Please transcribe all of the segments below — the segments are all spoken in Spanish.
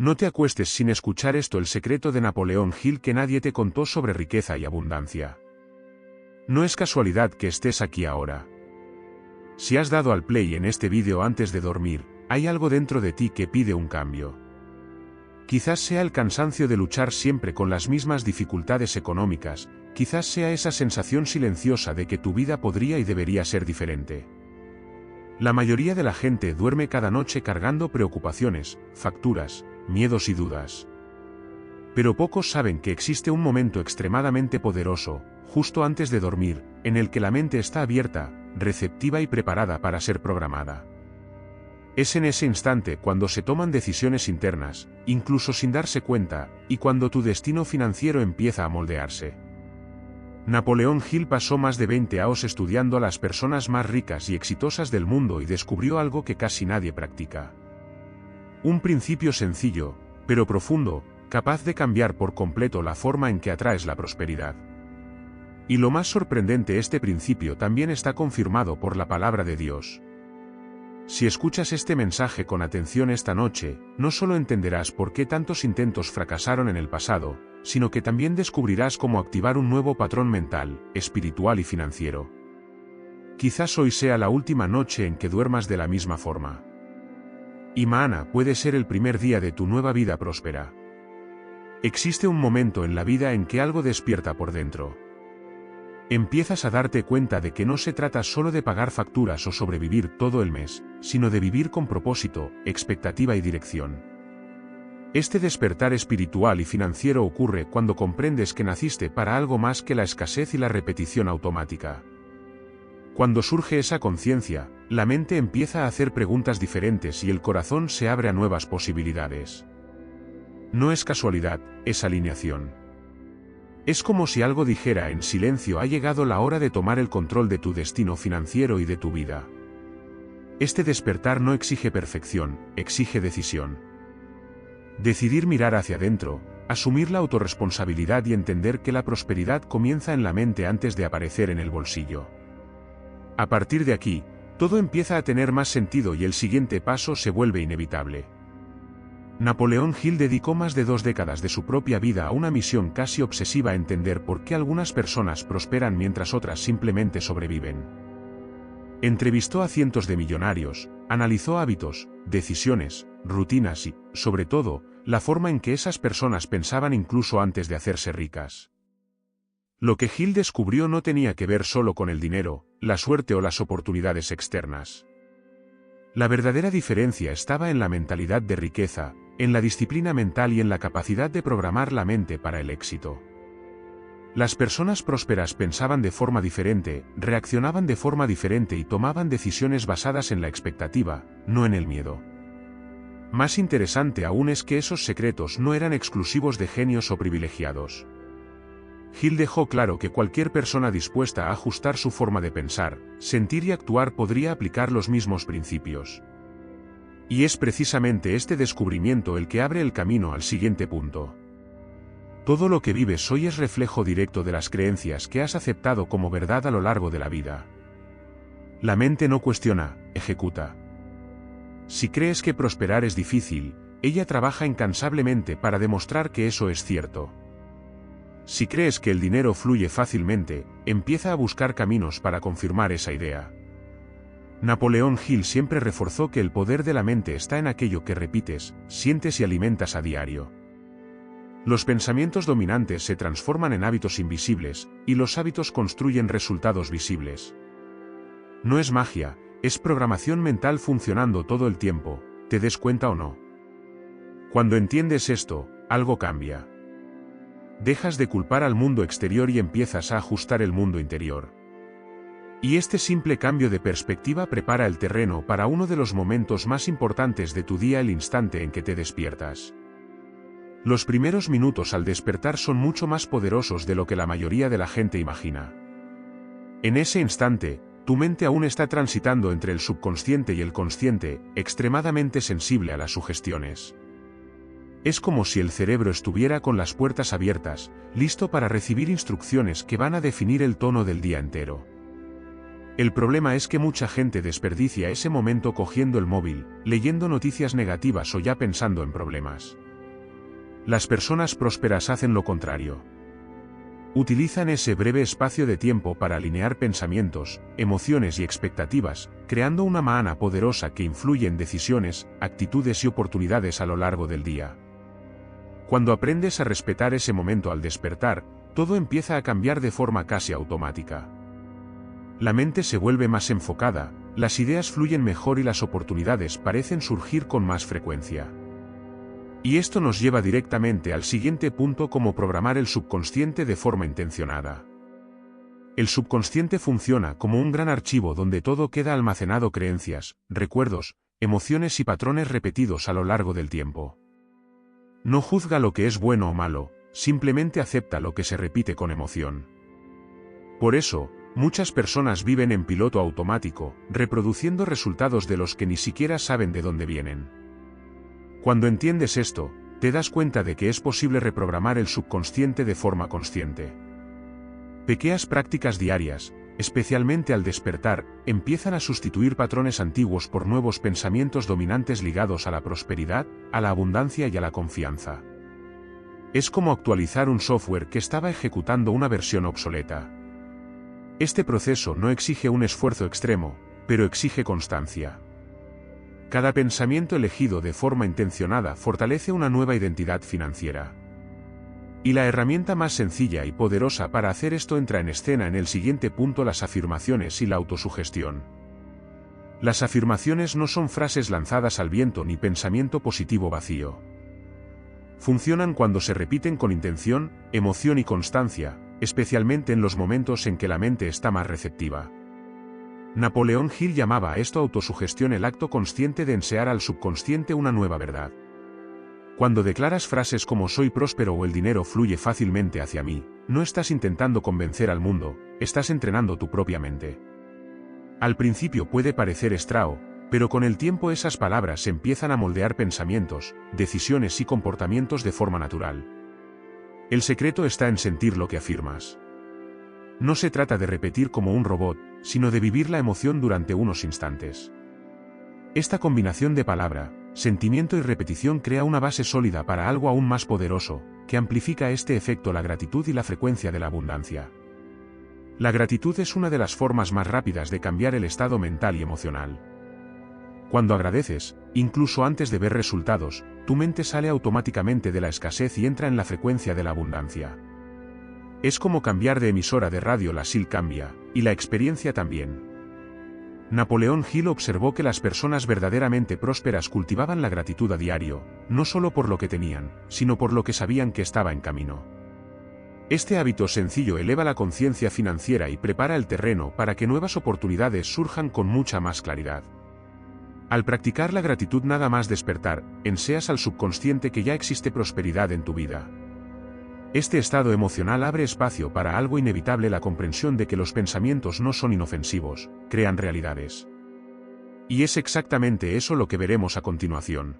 No te acuestes sin escuchar esto: el secreto de Napoleón Hill que nadie te contó sobre riqueza y abundancia. No es casualidad que estés aquí ahora. Si has dado al play en este vídeo antes de dormir, hay algo dentro de ti que pide un cambio. Quizás sea el cansancio de luchar siempre con las mismas dificultades económicas, quizás sea esa sensación silenciosa de que tu vida podría y debería ser diferente. La mayoría de la gente duerme cada noche cargando preocupaciones, facturas, miedos y dudas. Pero pocos saben que existe un momento extremadamente poderoso, justo antes de dormir, en el que la mente está abierta, receptiva y preparada para ser programada. Es en ese instante cuando se toman decisiones internas, incluso sin darse cuenta, y cuando tu destino financiero empieza a moldearse. Napoleón Hill pasó más de 20 años estudiando a las personas más ricas y exitosas del mundo y descubrió algo que casi nadie practica. Un principio sencillo, pero profundo, capaz de cambiar por completo la forma en que atraes la prosperidad. Y lo más sorprendente: este principio también está confirmado por la palabra de Dios. Si escuchas este mensaje con atención esta noche, no solo entenderás por qué tantos intentos fracasaron en el pasado, sino que también descubrirás cómo activar un nuevo patrón mental, espiritual y financiero. Quizás hoy sea la última noche en que duermas de la misma forma. Y mañana puede ser el primer día de tu nueva vida próspera. Existe un momento en la vida en que algo despierta por dentro. Empiezas a darte cuenta de que no se trata solo de pagar facturas o sobrevivir todo el mes, sino de vivir con propósito, expectativa y dirección. Este despertar espiritual y financiero ocurre cuando comprendes que naciste para algo más que la escasez y la repetición automática. Cuando surge esa conciencia, la mente empieza a hacer preguntas diferentes y el corazón se abre a nuevas posibilidades. No es casualidad, es alineación. Es como si algo dijera en silencio: ha llegado la hora de tomar el control de tu destino financiero y de tu vida. Este despertar no exige perfección, exige decisión. Decidir mirar hacia adentro, asumir la autorresponsabilidad y entender que la prosperidad comienza en la mente antes de aparecer en el bolsillo. A partir de aquí, todo empieza a tener más sentido y el siguiente paso se vuelve inevitable. Napoleón Hill dedicó más de 2 décadas de su propia vida a una misión casi obsesiva: entender por qué algunas personas prosperan mientras otras simplemente sobreviven. Entrevistó a cientos de millonarios, analizó hábitos, decisiones, rutinas y, sobre todo, la forma en que esas personas pensaban incluso antes de hacerse ricas. Lo que Hill descubrió no tenía que ver solo con el dinero, la suerte o las oportunidades externas. La verdadera diferencia estaba en la mentalidad de riqueza, en la disciplina mental y en la capacidad de programar la mente para el éxito. Las personas prósperas pensaban de forma diferente, reaccionaban de forma diferente y tomaban decisiones basadas en la expectativa, no en el miedo. Más interesante aún es que esos secretos no eran exclusivos de genios o privilegiados. Hill dejó claro que cualquier persona dispuesta a ajustar su forma de pensar, sentir y actuar podría aplicar los mismos principios. Y es precisamente este descubrimiento el que abre el camino al siguiente punto. Todo lo que vives hoy es reflejo directo de las creencias que has aceptado como verdad a lo largo de la vida. La mente no cuestiona, ejecuta. Si crees que prosperar es difícil, ella trabaja incansablemente para demostrar que eso es cierto. Si crees que el dinero fluye fácilmente, empieza a buscar caminos para confirmar esa idea. Napoleón Hill siempre reforzó que el poder de la mente está en aquello que repites, sientes y alimentas a diario. Los pensamientos dominantes se transforman en hábitos invisibles, y los hábitos construyen resultados visibles. No es magia, es programación mental funcionando todo el tiempo, te des cuenta o no. Cuando entiendes esto, algo cambia. Dejas de culpar al mundo exterior y empiezas a ajustar el mundo interior. Y este simple cambio de perspectiva prepara el terreno para uno de los momentos más importantes de tu día: el instante en que te despiertas. Los primeros minutos al despertar son mucho más poderosos de lo que la mayoría de la gente imagina. En ese instante, tu mente aún está transitando entre el subconsciente y el consciente, extremadamente sensible a las sugestiones. Es como si el cerebro estuviera con las puertas abiertas, listo para recibir instrucciones que van a definir el tono del día entero. El problema es que mucha gente desperdicia ese momento cogiendo el móvil, leyendo noticias negativas o ya pensando en problemas. Las personas prósperas hacen lo contrario. Utilizan ese breve espacio de tiempo para alinear pensamientos, emociones y expectativas, creando una mahana poderosa que influye en decisiones, actitudes y oportunidades a lo largo del día. Cuando aprendes a respetar ese momento al despertar, todo empieza a cambiar de forma casi automática. La mente se vuelve más enfocada, las ideas fluyen mejor y las oportunidades parecen surgir con más frecuencia. Y esto nos lleva directamente al siguiente punto: cómo programar el subconsciente de forma intencionada. El subconsciente funciona como un gran archivo donde todo queda almacenado: creencias, recuerdos, emociones y patrones repetidos a lo largo del tiempo. No juzga lo que es bueno o malo, simplemente acepta lo que se repite con emoción. Por eso, muchas personas viven en piloto automático, reproduciendo resultados de los que ni siquiera saben de dónde vienen. Cuando entiendes esto, te das cuenta de que es posible reprogramar el subconsciente de forma consciente. Pequeñas prácticas diarias, especialmente al despertar, empiezan a sustituir patrones antiguos por nuevos pensamientos dominantes ligados a la prosperidad, a la abundancia y a la confianza. Es como actualizar un software que estaba ejecutando una versión obsoleta. Este proceso no exige un esfuerzo extremo, pero exige constancia. Cada pensamiento elegido de forma intencionada fortalece una nueva identidad financiera. Y la herramienta más sencilla y poderosa para hacer esto entra en escena en el siguiente punto: las afirmaciones y la autosugestión. Las afirmaciones no son frases lanzadas al viento ni pensamiento positivo vacío. Funcionan cuando se repiten con intención, emoción y constancia, especialmente en los momentos en que la mente está más receptiva. Napoleón Hill llamaba a esto autosugestión, el acto consciente de enseñar al subconsciente una nueva verdad. Cuando declaras frases como soy próspero o el dinero fluye fácilmente hacia mí, no estás intentando convencer al mundo, estás entrenando tu propia mente. Al principio puede parecer extraño, pero con el tiempo esas palabras empiezan a moldear pensamientos, decisiones y comportamientos de forma natural. El secreto está en sentir lo que afirmas. No se trata de repetir como un robot, sino de vivir la emoción durante unos instantes. Esta combinación de palabra, sentimiento y repetición crea una base sólida para algo aún más poderoso, que amplifica este efecto: la gratitud y la frecuencia de la abundancia. La gratitud es una de las formas más rápidas de cambiar el estado mental y emocional. Cuando agradeces, incluso antes de ver resultados, tu mente sale automáticamente de la escasez y entra en la frecuencia de la abundancia. Es como cambiar de emisora de radio: la SIL cambia, y la experiencia también. Napoleón Hill observó que las personas verdaderamente prósperas cultivaban la gratitud a diario, no solo por lo que tenían, sino por lo que sabían que estaba en camino. Este hábito sencillo eleva la conciencia financiera y prepara el terreno para que nuevas oportunidades surjan con mucha más claridad. Al practicar la gratitud nada más despertar, enseñas al subconsciente que ya existe prosperidad en tu vida. Este estado emocional abre espacio para algo inevitable: la comprensión de que los pensamientos no son inofensivos, crean realidades. Y es exactamente eso lo que veremos a continuación.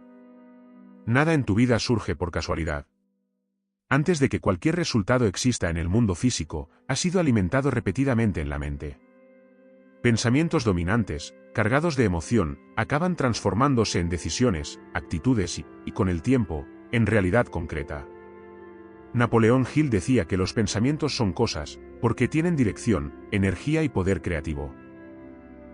Nada en tu vida surge por casualidad. Antes de que cualquier resultado exista en el mundo físico, ha sido alimentado repetidamente en la mente. Pensamientos dominantes, cargados de emoción, acaban transformándose en decisiones, actitudes y, con el tiempo, en realidad concreta. Napoleón Hill decía que los pensamientos son cosas, porque tienen dirección, energía y poder creativo.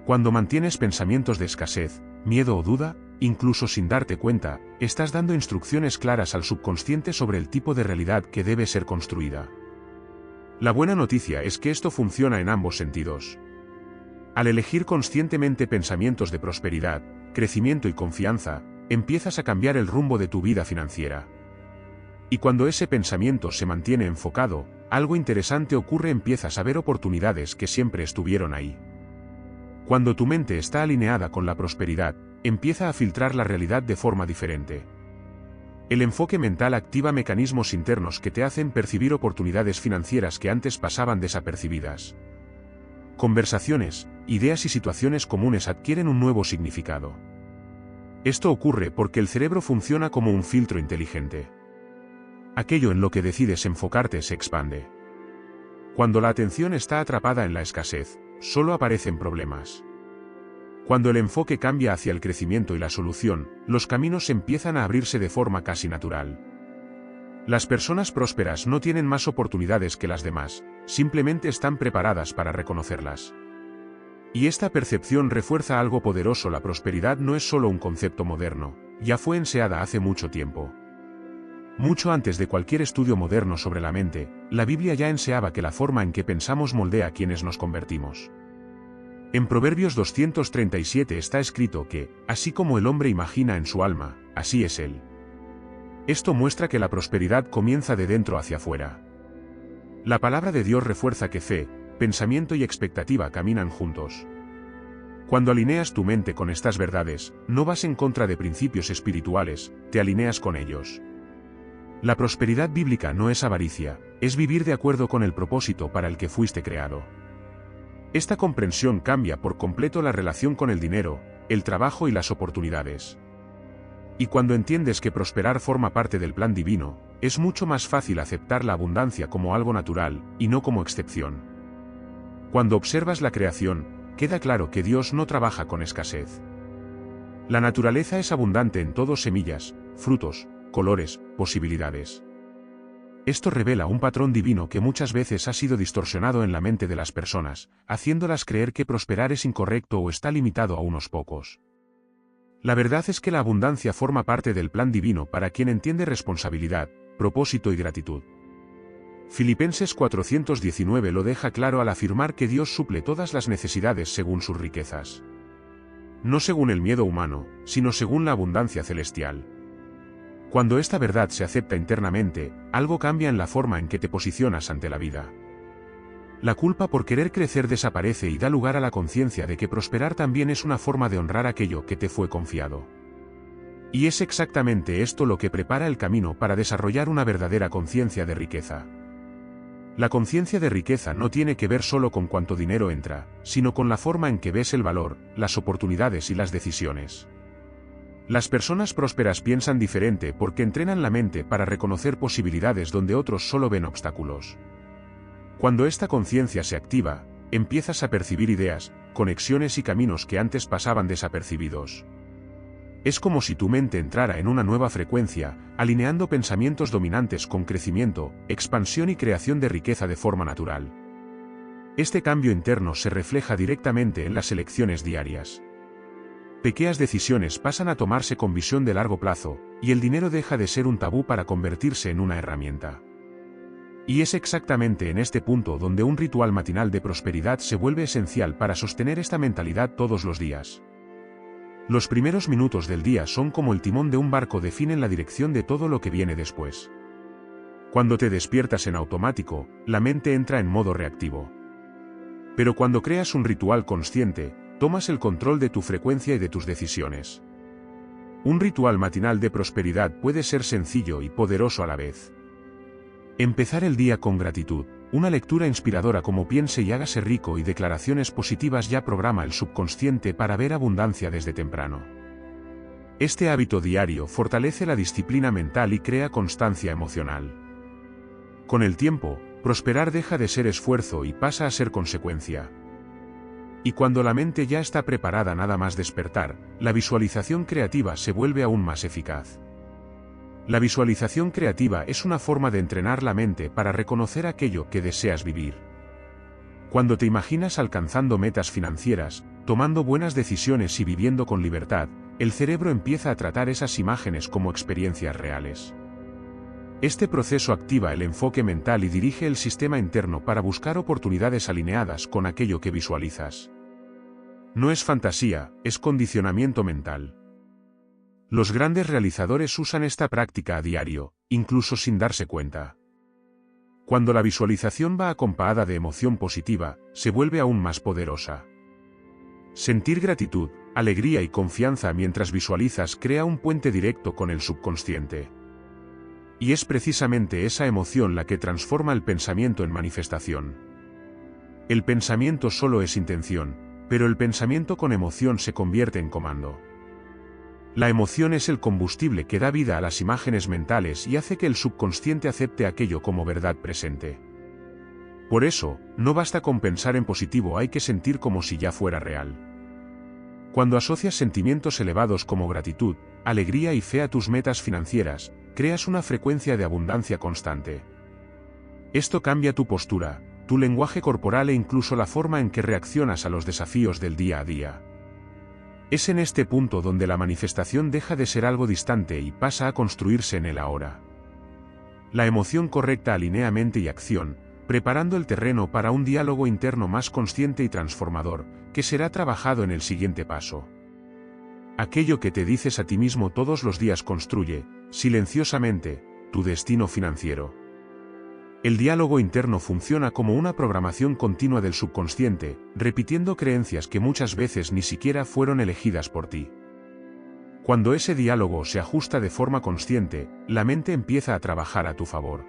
Cuando mantienes pensamientos de escasez, miedo o duda, incluso sin darte cuenta, estás dando instrucciones claras al subconsciente sobre el tipo de realidad que debe ser construida. La buena noticia es que esto funciona en ambos sentidos. Al elegir conscientemente pensamientos de prosperidad, crecimiento y confianza, empiezas a cambiar el rumbo de tu vida financiera. Y cuando ese pensamiento se mantiene enfocado, algo interesante ocurre: empiezas a ver oportunidades que siempre estuvieron ahí. Cuando tu mente está alineada con la prosperidad, empieza a filtrar la realidad de forma diferente. El enfoque mental activa mecanismos internos que te hacen percibir oportunidades financieras que antes pasaban desapercibidas. Conversaciones, ideas y situaciones comunes adquieren un nuevo significado. Esto ocurre porque el cerebro funciona como un filtro inteligente. Aquello en lo que decides enfocarte se expande. Cuando la atención está atrapada en la escasez, solo aparecen problemas. Cuando el enfoque cambia hacia el crecimiento y la solución, los caminos empiezan a abrirse de forma casi natural. Las personas prósperas no tienen más oportunidades que las demás, simplemente están preparadas para reconocerlas. Y esta percepción refuerza algo poderoso: la prosperidad no es solo un concepto moderno, ya fue enseñada hace mucho tiempo. Mucho antes de cualquier estudio moderno sobre la mente, la Biblia ya enseñaba que la forma en que pensamos moldea a quienes nos convertimos. En Proverbios 237 está escrito que, así como el hombre imagina en su alma, así es él. Esto muestra que la prosperidad comienza de dentro hacia afuera. La palabra de Dios refuerza que fe, pensamiento y expectativa caminan juntos. Cuando alineas tu mente con estas verdades, no vas en contra de principios espirituales, te alineas con ellos. La prosperidad bíblica no es avaricia, es vivir de acuerdo con el propósito para el que fuiste creado. Esta comprensión cambia por completo la relación con el dinero, el trabajo y las oportunidades. Y cuando entiendes que prosperar forma parte del plan divino, es mucho más fácil aceptar la abundancia como algo natural, y no como excepción. Cuando observas la creación, queda claro que Dios no trabaja con escasez. La naturaleza es abundante en todo: semillas, frutos, colores, posibilidades. Esto revela un patrón divino que muchas veces ha sido distorsionado en la mente de las personas, haciéndolas creer que prosperar es incorrecto o está limitado a unos pocos. La verdad es que la abundancia forma parte del plan divino para quien entiende responsabilidad, propósito y gratitud. Filipenses 419 lo deja claro al afirmar que Dios suple todas las necesidades según sus riquezas. No según el miedo humano, sino según la abundancia celestial. Cuando esta verdad se acepta internamente, algo cambia en la forma en que te posicionas ante la vida. La culpa por querer crecer desaparece y da lugar a la conciencia de que prosperar también es una forma de honrar aquello que te fue confiado. Y es exactamente esto lo que prepara el camino para desarrollar una verdadera conciencia de riqueza. La conciencia de riqueza no tiene que ver solo con cuánto dinero entra, sino con la forma en que ves el valor, las oportunidades y las decisiones. Las personas prósperas piensan diferente porque entrenan la mente para reconocer posibilidades donde otros solo ven obstáculos. Cuando esta conciencia se activa, empiezas a percibir ideas, conexiones y caminos que antes pasaban desapercibidos. Es como si tu mente entrara en una nueva frecuencia, alineando pensamientos dominantes con crecimiento, expansión y creación de riqueza de forma natural. Este cambio interno se refleja directamente en las elecciones diarias. Pequeñas decisiones pasan a tomarse con visión de largo plazo, y el dinero deja de ser un tabú para convertirse en una herramienta. Y es exactamente en este punto donde un ritual matinal de prosperidad se vuelve esencial para sostener esta mentalidad todos los días. Los primeros minutos del día son como el timón de un barco, definen la dirección de todo lo que viene después. Cuando te despiertas en automático, la mente entra en modo reactivo. Pero cuando creas un ritual consciente, tomas el control de tu frecuencia y de tus decisiones. Un ritual matinal de prosperidad puede ser sencillo y poderoso a la vez. Empezar el día con gratitud, una lectura inspiradora como Piense y hágase rico y declaraciones positivas ya programa el subconsciente para ver abundancia desde temprano. Este hábito diario fortalece la disciplina mental y crea constancia emocional. Con el tiempo, prosperar deja de ser esfuerzo y pasa a ser consecuencia. Y cuando la mente ya está preparada nada más despertar, la visualización creativa se vuelve aún más eficaz. La visualización creativa es una forma de entrenar la mente para reconocer aquello que deseas vivir. Cuando te imaginas alcanzando metas financieras, tomando buenas decisiones y viviendo con libertad, el cerebro empieza a tratar esas imágenes como experiencias reales. Este proceso activa el enfoque mental y dirige el sistema interno para buscar oportunidades alineadas con aquello que visualizas. No es fantasía, es condicionamiento mental. Los grandes realizadores usan esta práctica a diario, incluso sin darse cuenta. Cuando la visualización va acompañada de emoción positiva, se vuelve aún más poderosa. Sentir gratitud, alegría y confianza mientras visualizas crea un puente directo con el subconsciente. Y es precisamente esa emoción la que transforma el pensamiento en manifestación. El pensamiento solo es intención, pero el pensamiento con emoción se convierte en comando. La emoción es el combustible que da vida a las imágenes mentales y hace que el subconsciente acepte aquello como verdad presente. Por eso, no basta con pensar en positivo, hay que sentir como si ya fuera real. Cuando asocias sentimientos elevados como gratitud, alegría y fe a tus metas financieras, creas una frecuencia de abundancia constante. Esto cambia tu postura, tu lenguaje corporal e incluso la forma en que reaccionas a los desafíos del día a día. Es en este punto donde la manifestación deja de ser algo distante y pasa a construirse en el ahora. La emoción correcta alinea mente y acción, preparando el terreno para un diálogo interno más consciente y transformador, que será trabajado en el siguiente paso. Aquello que te dices a ti mismo todos los días construye, silenciosamente, tu destino financiero. El diálogo interno funciona como una programación continua del subconsciente, repitiendo creencias que muchas veces ni siquiera fueron elegidas por ti. Cuando ese diálogo se ajusta de forma consciente, la mente empieza a trabajar a tu favor.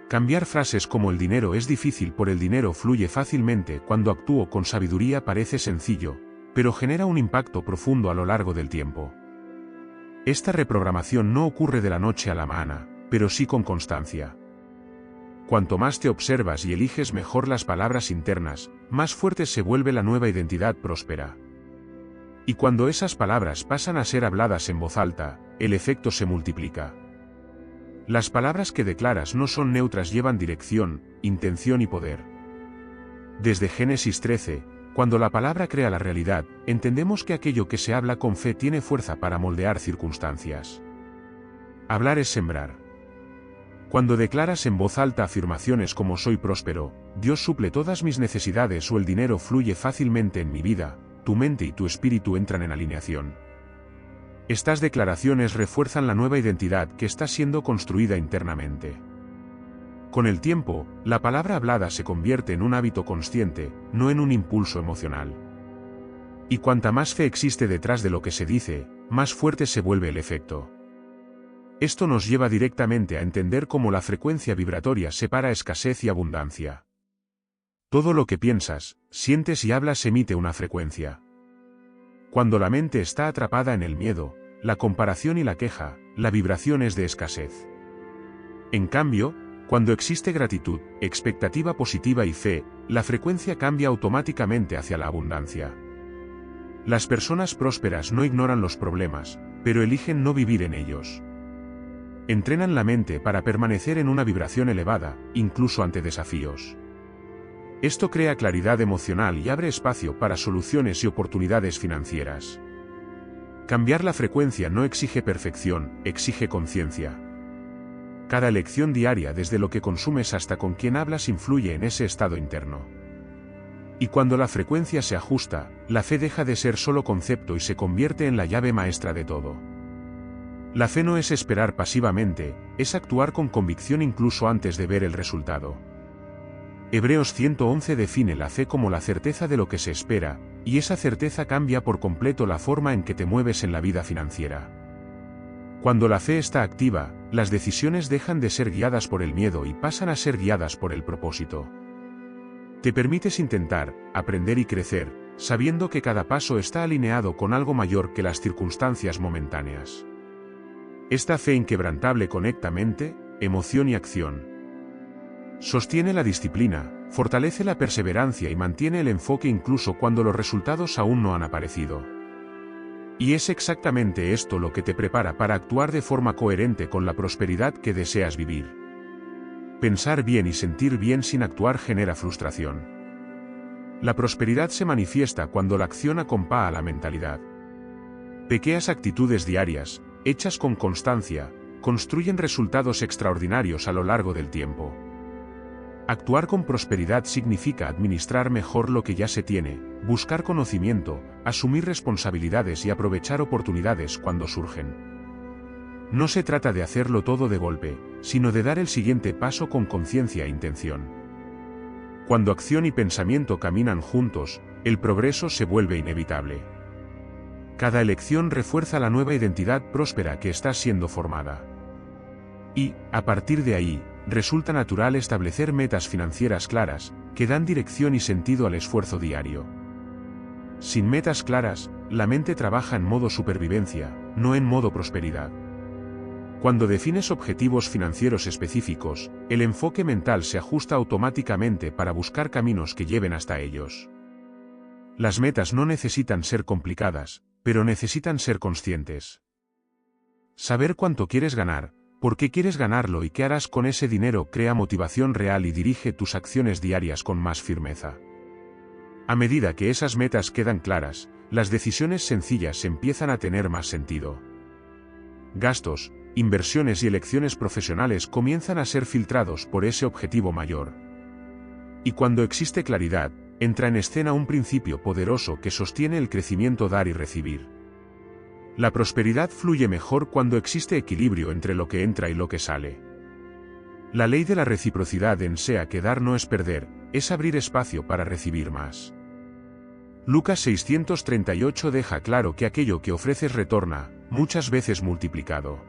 Cambiar frases como el dinero es difícil por el dinero fluye fácilmente cuando actúo con sabiduría parece sencillo, pero genera un impacto profundo a lo largo del tiempo. Esta reprogramación no ocurre de la noche a la mañana, pero sí con constancia. Cuanto más te observas y eliges mejor las palabras internas, más fuerte se vuelve la nueva identidad próspera. Y cuando esas palabras pasan a ser habladas en voz alta, el efecto se multiplica. Las palabras que declaras no son neutras, llevan dirección, intención y poder. Desde Génesis 13, cuando la palabra crea la realidad, entendemos que aquello que se habla con fe tiene fuerza para moldear circunstancias. Hablar es sembrar. Cuando declaras en voz alta afirmaciones como soy próspero, Dios suple todas mis necesidades o el dinero fluye fácilmente en mi vida, tu mente y tu espíritu entran en alineación. Estas declaraciones refuerzan la nueva identidad que está siendo construida internamente. Con el tiempo, la palabra hablada se convierte en un hábito consciente, no en un impulso emocional. Y cuanta más fe existe detrás de lo que se dice, más fuerte se vuelve el efecto. Esto nos lleva directamente a entender cómo la frecuencia vibratoria separa escasez y abundancia. Todo lo que piensas, sientes y hablas emite una frecuencia. Cuando la mente está atrapada en el miedo, la comparación y la queja, la vibración es de escasez. En cambio, cuando existe gratitud, expectativa positiva y fe, la frecuencia cambia automáticamente hacia la abundancia. Las personas prósperas no ignoran los problemas, pero eligen no vivir en ellos. Entrenan la mente para permanecer en una vibración elevada, incluso ante desafíos. Esto crea claridad emocional y abre espacio para soluciones y oportunidades financieras. Cambiar la frecuencia no exige perfección, exige conciencia. Cada elección diaria, desde lo que consumes hasta con quién hablas, influye en ese estado interno. Y cuando la frecuencia se ajusta, la fe deja de ser solo concepto y se convierte en la llave maestra de todo. La fe no es esperar pasivamente, es actuar con convicción incluso antes de ver el resultado. Hebreos 111 define la fe como la certeza de lo que se espera, y esa certeza cambia por completo la forma en que te mueves en la vida financiera. Cuando la fe está activa, las decisiones dejan de ser guiadas por el miedo y pasan a ser guiadas por el propósito. Te permites intentar, aprender y crecer, sabiendo que cada paso está alineado con algo mayor que las circunstancias momentáneas. Esta fe inquebrantable conecta mente, emoción y acción. Sostiene la disciplina, fortalece la perseverancia y mantiene el enfoque incluso cuando los resultados aún no han aparecido. Y es exactamente esto lo que te prepara para actuar de forma coherente con la prosperidad que deseas vivir. Pensar bien y sentir bien sin actuar genera frustración. La prosperidad se manifiesta cuando la acción acompaña a la mentalidad. Pequeñas actitudes diarias, hechas con constancia, construyen resultados extraordinarios a lo largo del tiempo. Actuar con prosperidad significa administrar mejor lo que ya se tiene, buscar conocimiento, asumir responsabilidades y aprovechar oportunidades cuando surgen. No se trata de hacerlo todo de golpe, sino de dar el siguiente paso con conciencia e intención. Cuando acción y pensamiento caminan juntos, el progreso se vuelve inevitable. Cada elección refuerza la nueva identidad próspera que está siendo formada. Y, a partir de ahí, resulta natural establecer metas financieras claras, que dan dirección y sentido al esfuerzo diario. Sin metas claras, la mente trabaja en modo supervivencia, no en modo prosperidad. Cuando defines objetivos financieros específicos, el enfoque mental se ajusta automáticamente para buscar caminos que lleven hasta ellos. Las metas no necesitan ser complicadas, pero necesitan ser conscientes. Saber cuánto quieres ganar, por qué quieres ganarlo y qué harás con ese dinero crea motivación real y dirige tus acciones diarias con más firmeza. A medida que esas metas quedan claras, las decisiones sencillas empiezan a tener más sentido. Gastos, inversiones y elecciones profesionales comienzan a ser filtrados por ese objetivo mayor. Y cuando existe claridad, entra en escena un principio poderoso que sostiene el crecimiento: dar y recibir. La prosperidad fluye mejor cuando existe equilibrio entre lo que entra y lo que sale. La ley de la reciprocidad enseña que dar no es perder, es abrir espacio para recibir más. Lucas 638 deja claro que aquello que ofreces retorna, muchas veces multiplicado.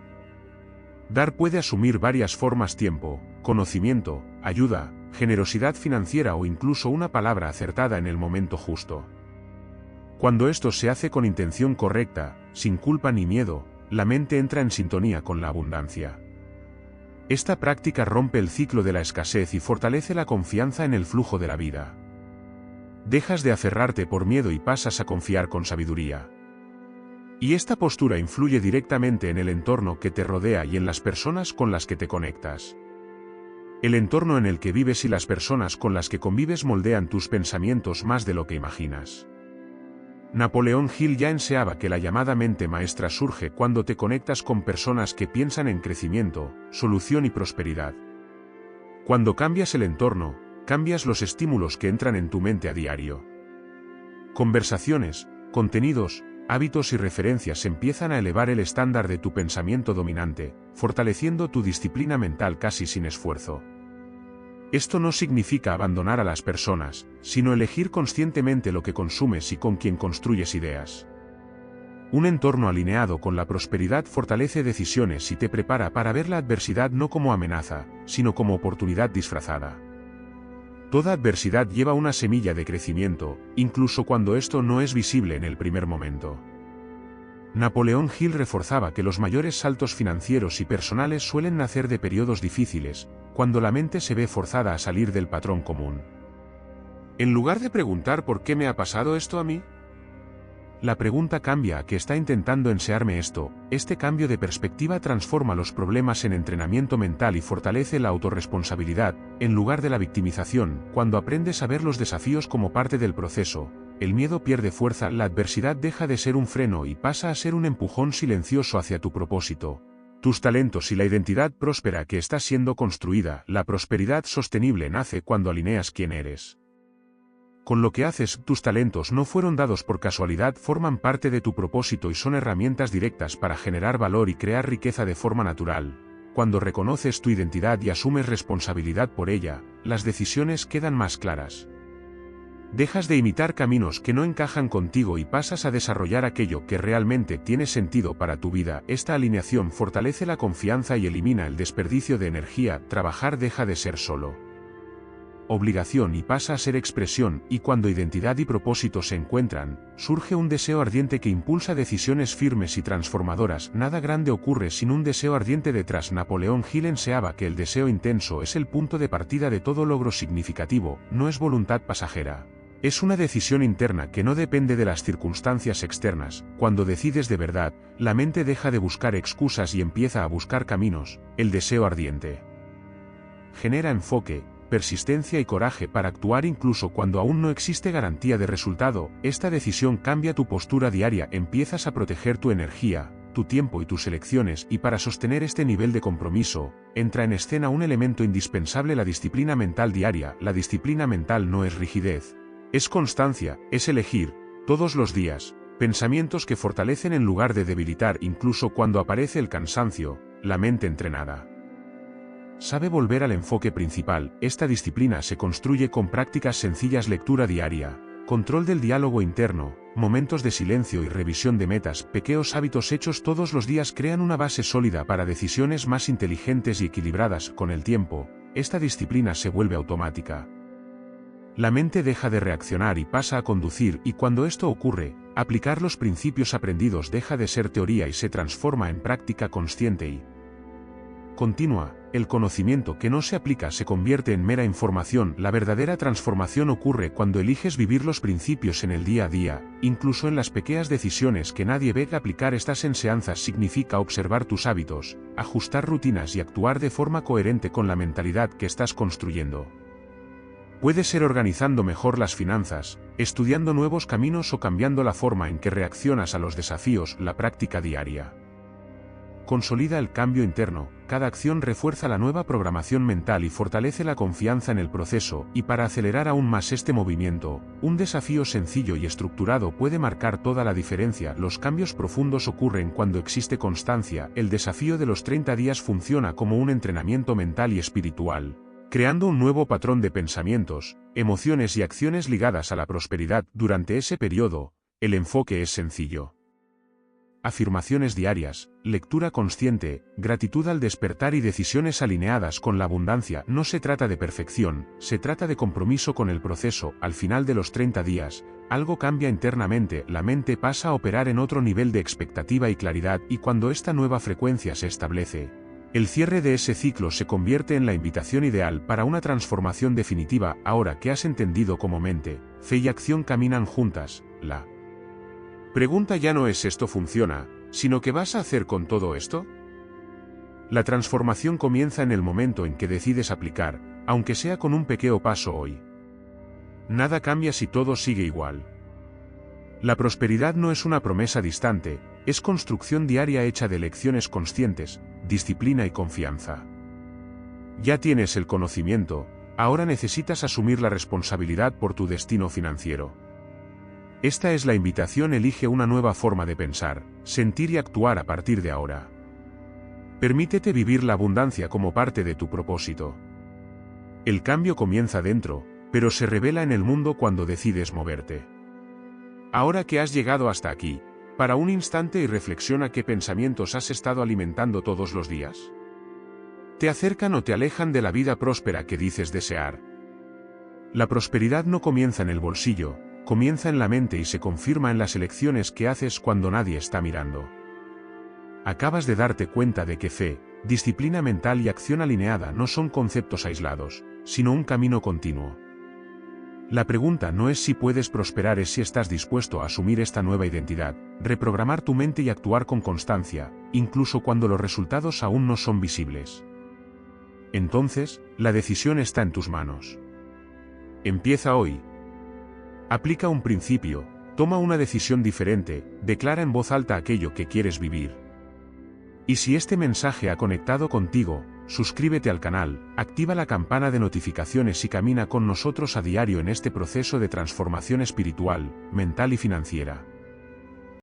Dar puede asumir varias formas: tiempo, conocimiento, ayuda, generosidad financiera o incluso una palabra acertada en el momento justo. Cuando esto se hace con intención correcta, sin culpa ni miedo, la mente entra en sintonía con la abundancia. Esta práctica rompe el ciclo de la escasez y fortalece la confianza en el flujo de la vida. Dejas de aferrarte por miedo y pasas a confiar con sabiduría. Y esta postura influye directamente en el entorno que te rodea y en las personas con las que te conectas. El entorno en el que vives y las personas con las que convives moldean tus pensamientos más de lo que imaginas. Napoleón Hill ya enseñaba que la llamada mente maestra surge cuando te conectas con personas que piensan en crecimiento, solución y prosperidad. Cuando cambias el entorno, cambias los estímulos que entran en tu mente a diario. Conversaciones, contenidos, hábitos y referencias empiezan a elevar el estándar de tu pensamiento dominante, fortaleciendo tu disciplina mental casi sin esfuerzo. Esto no significa abandonar a las personas, sino elegir conscientemente lo que consumes y con quién construyes ideas. Un entorno alineado con la prosperidad fortalece decisiones y te prepara para ver la adversidad no como amenaza, sino como oportunidad disfrazada. Toda adversidad lleva una semilla de crecimiento, incluso cuando esto no es visible en el primer momento. Napoleón Hill reforzaba que los mayores saltos financieros y personales suelen nacer de periodos difíciles, cuando la mente se ve forzada a salir del patrón común. En lugar de preguntar ¿por qué me ha pasado esto a mí?, la pregunta cambia a ¿qué está intentando enseñarme esto? Este cambio de perspectiva transforma los problemas en entrenamiento mental y fortalece la autorresponsabilidad, en lugar de la victimización. Cuando aprendes a ver los desafíos como parte del proceso, el miedo pierde fuerza, la adversidad deja de ser un freno y pasa a ser un empujón silencioso hacia tu propósito, tus talentos y la identidad próspera que está siendo construida. La prosperidad sostenible nace cuando alineas quién eres con lo que haces. Tus talentos no fueron dados por casualidad, forman parte de tu propósito y son herramientas directas para generar valor y crear riqueza de forma natural. Cuando reconoces tu identidad y asumes responsabilidad por ella, las decisiones quedan más claras. Dejas de imitar caminos que no encajan contigo y pasas a desarrollar aquello que realmente tiene sentido para tu vida. Esta alineación fortalece la confianza y elimina el desperdicio de energía. Trabajar deja de ser solo obligación y pasa a ser expresión, y cuando identidad y propósito se encuentran, surge un deseo ardiente que impulsa decisiones firmes y transformadoras. Nada grande ocurre sin un deseo ardiente detrás. Napoleón Hill enseñaba que el deseo intenso es el punto de partida de todo logro significativo, no es voluntad pasajera. Es una decisión interna que no depende de las circunstancias externas. Cuando decides de verdad, la mente deja de buscar excusas y empieza a buscar caminos. El deseo ardiente genera enfoque, persistencia y coraje para actuar incluso cuando aún no existe garantía de resultado. Esta decisión cambia tu postura diaria, empiezas a proteger tu energía, tu tiempo y tus elecciones, y para sostener este nivel de compromiso, entra en escena un elemento indispensable: la disciplina mental diaria. La disciplina mental no es rigidez, es constancia, es elegir, todos los días, pensamientos que fortalecen en lugar de debilitar. Incluso cuando aparece el cansancio, la mente entrenada sabe volver al enfoque principal. Esta disciplina se construye con prácticas sencillas: lectura diaria, control del diálogo interno, momentos de silencio y revisión de metas. Pequeños hábitos hechos todos los días crean una base sólida para decisiones más inteligentes y equilibradas. Con el tiempo, esta disciplina se vuelve automática. La mente deja de reaccionar y pasa a conducir, y cuando esto ocurre, aplicar los principios aprendidos deja de ser teoría y se transforma en práctica consciente y continua. el conocimiento que no se aplica se convierte en mera información. La verdadera transformación ocurre cuando eliges vivir los principios en el día a día, incluso en las pequeñas decisiones que nadie ve. Aplicar estas enseñanzas significa observar tus hábitos, ajustar rutinas y actuar de forma coherente con la mentalidad que estás construyendo. Puede ser organizando mejor las finanzas, estudiando nuevos caminos o cambiando la forma en que reaccionas a los desafíos. La práctica diaria consolida el cambio interno. Cada acción refuerza la nueva programación mental y fortalece la confianza en el proceso. Y para acelerar aún más este movimiento, un desafío sencillo y estructurado puede marcar toda la diferencia. Los cambios profundos ocurren cuando existe constancia. El desafío de los 30 días funciona como un entrenamiento mental y espiritual, creando un nuevo patrón de pensamientos, emociones y acciones ligadas a la prosperidad. Durante ese periodo, el enfoque es sencillo. Afirmaciones diarias, lectura consciente, gratitud al despertar y decisiones alineadas con la abundancia. No se trata de perfección, se trata de compromiso con el proceso. Al final de los 30 días, algo cambia internamente. La mente pasa a operar en otro nivel de expectativa y claridad, y cuando esta nueva frecuencia se establece, el cierre de ese ciclo se convierte en la invitación ideal para una transformación definitiva. Ahora que has entendido cómo mente, fe y acción caminan juntas, la pregunta ya no es ¿esto funciona?, sino ¿qué vas a hacer con todo esto? La transformación comienza en el momento en que decides aplicar, aunque sea con un pequeño paso hoy. Nada cambia si todo sigue igual. La prosperidad no es una promesa distante, es construcción diaria hecha de elecciones conscientes, disciplina y confianza. Ya tienes el conocimiento, ahora necesitas asumir la responsabilidad por tu destino financiero. Esta es la invitación. Elige una nueva forma de pensar, sentir y actuar a partir de ahora. Permítete vivir la abundancia como parte de tu propósito. El cambio comienza dentro, pero se revela en el mundo cuando decides moverte. Ahora que has llegado hasta aquí, para un instante y reflexiona qué pensamientos has estado alimentando todos los días. ¿Te acercan o te alejan de la vida próspera que dices desear? La prosperidad no comienza en el bolsillo, comienza en la mente y se confirma en las elecciones que haces cuando nadie está mirando. Acabas de darte cuenta de que fe, disciplina mental y acción alineada no son conceptos aislados, sino un camino continuo. La pregunta no es si puedes prosperar, es si estás dispuesto a asumir esta nueva identidad, reprogramar tu mente y actuar con constancia, incluso cuando los resultados aún no son visibles. Entonces, la decisión está en tus manos. Empieza hoy. Aplica un principio, toma una decisión diferente, declara en voz alta aquello que quieres vivir. Y si este mensaje ha conectado contigo, suscríbete al canal, activa la campana de notificaciones y camina con nosotros a diario en este proceso de transformación espiritual, mental y financiera.